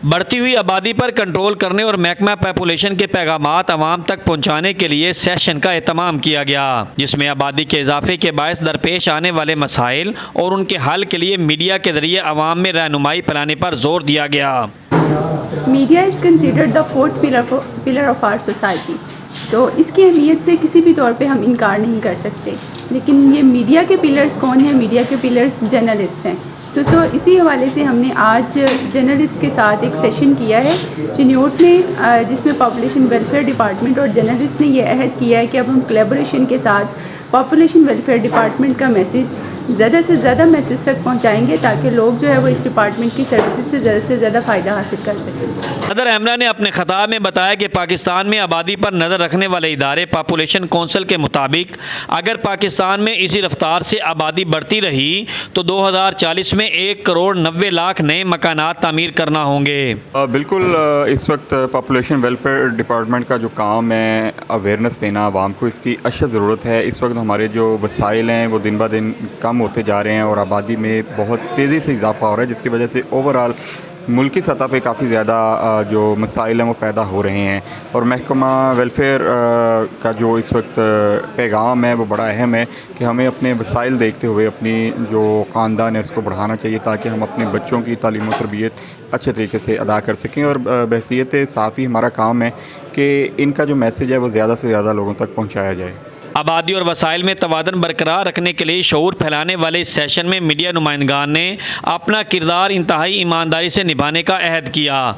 بڑھتی ہوئی آبادی پر کنٹرول کرنے اور محکمہ پاپولیشن کے پیغامات عوام تک پہنچانے کے لیے سیشن کا اہتمام کیا گیا، جس میں آبادی کے اضافے کے باعث درپیش آنے والے مسائل اور ان کے حل کے لیے میڈیا کے ذریعے عوام میں رہنمائی پھیلانے پر زور دیا گیا۔ Media is considered the fourth pillar of our society, تو اس کی اہمیت سے کسی بھی طور پہ ہم انکار نہیں کر سکتے، لیکن یہ میڈیا کے پلرز کون ہیں؟ میڈیا کے پلرز جرنلسٹ ہیں۔ تو اسی حوالے سے ہم نے آج جرنلسٹ کے ساتھ ایک سیشن کیا ہے چنیوٹ میں، جس میں پاپولیشن ویلفیئر ڈپارٹمنٹ اور جرنلسٹ نے یہ عہد کیا ہے کہ اب ہم کولیبوریشن کے ساتھ پاپولیشن ویلفیئر ڈپارٹمنٹ کا میسیج زیادہ سے زیادہ میسیج تک پہنچائیں گے، تاکہ لوگ جو ہے وہ اس ڈپارٹمنٹ کی سروسز سے زیادہ فائدہ حاصل کر سکیں۔ صدر عمرہ نے اپنے خطاب میں بتایا کہ پاکستان میں آبادی پر نظر رکھنے والے ادارے پاپولیشن کونسل کے مطابق اگر پاکستان میں اسی رفتار سے آبادی بڑھتی رہی تو 2040 میں 1,90,00,000 نئے مکانات تعمیر کرنا ہوں گے۔ بالکل، اس وقت پاپولیشن ویلفیئر ڈپارٹمنٹ کا جو کام ہے اویئرنیس دینا عوام کو، اس کی اشد ضرورت ہے۔ اس وقت ہمارے جو وسائل ہیں وہ دن بہ دن کم ہوتے جا رہے ہیں اور آبادی میں بہت تیزی سے اضافہ ہو رہا ہے، جس کی وجہ سے اوورآل ملکی سطح پہ کافی زیادہ جو مسائل ہیں وہ پیدا ہو رہے ہیں، اور محکمہ ویلفیئر کا جو اس وقت پیغام ہے وہ بڑا اہم ہے کہ ہمیں اپنے وسائل دیکھتے ہوئے اپنی جو خاندان ہے اس کو بڑھانا چاہیے، تاکہ ہم اپنے بچوں کی تعلیم و تربیت اچھے طریقے سے ادا کر سکیں، اور بحیثیت صحافی ہمارا کام ہے کہ ان کا جو میسیج ہے وہ زیادہ سے زیادہ لوگوں تک پہنچایا جائے۔ آبادی اور وسائل میں توازن برقرار رکھنے کے لیے شعور پھیلانے والے اس سیشن میں میڈیا نمائندگان نے اپنا کردار انتہائی ایمانداری سے نبھانے کا عہد کیا۔